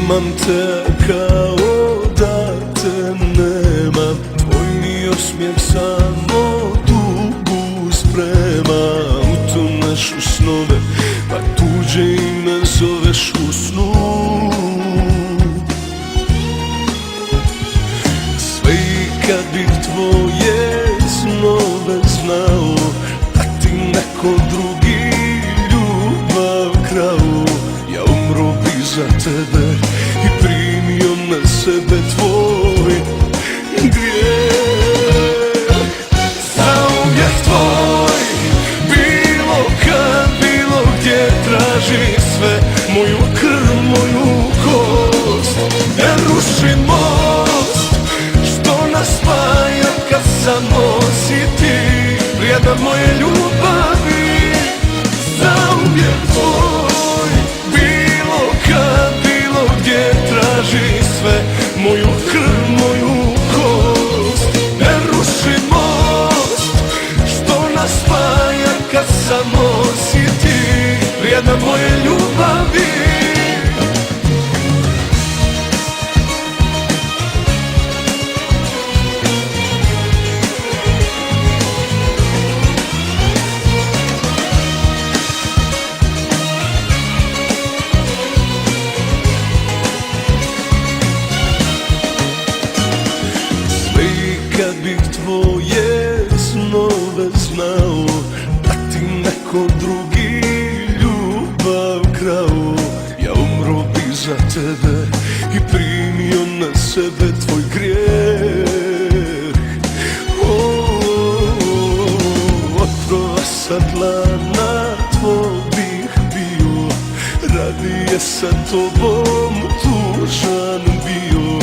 imam te kao da te nemam. Tvoj mi osmijeh samo tugu sprema u tu našu snove, pa tuđe ime zoveš u snu. Sve i kad bih tvoje snove znao, da ti neko drugi ljubav krao, ja umro bi za tebe i primio na sebe tvoj grijeh. Zauvijek tvoj, bilo kad, bilo gdje, traži sve moju krv, moju kost. Ne ruši most što nas spaja, kad samo si ti vrijedna moje ljubavi. Zauvijek tvoj, bilo kad, bilo gdje, traži sve moju krv, moju kost. Ne ruši most što nas spaja, kad samo si ti vrijedna moje ljubavi. Kad bih tvoje snove znao, da ti neko drugi ljubav krao, ja umro bi za tebe i primio na sebe tvoj grijeh. Otrova sa dlana tvoj bih bio, radije sa tobom tužan bio,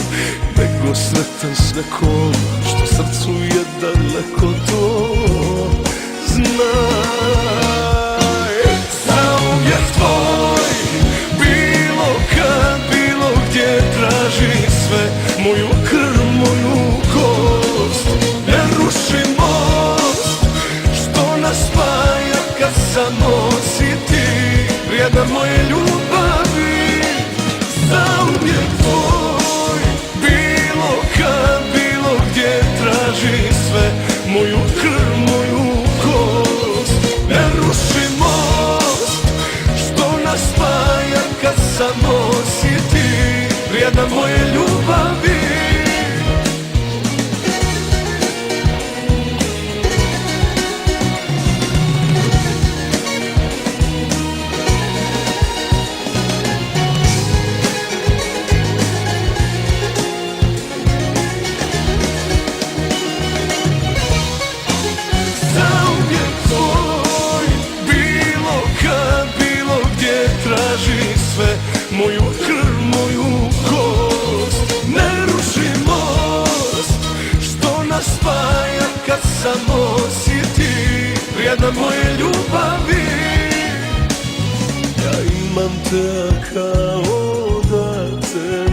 nego sretan s nekom što srcu je daleko, to znaj. Zauvijek tvoj, bilo kad, bilo gdje, traži sve moju krv, moju kost. Ne ruši most što nas spaja, kad samo si ti vrijedna moje ljubavi. Zauvijek tvoj, bilo kad, bilo gdje, traži sve moju krv, moju kost. Ne ruši most što nas spaja, kad samo si ti vrijedna moje ljubavi. Traži sve moju krv, moju kost. Ne ruši most što nas spaja, kad samo si ti vrijedna moje ljubavi. Ja imam te kao da te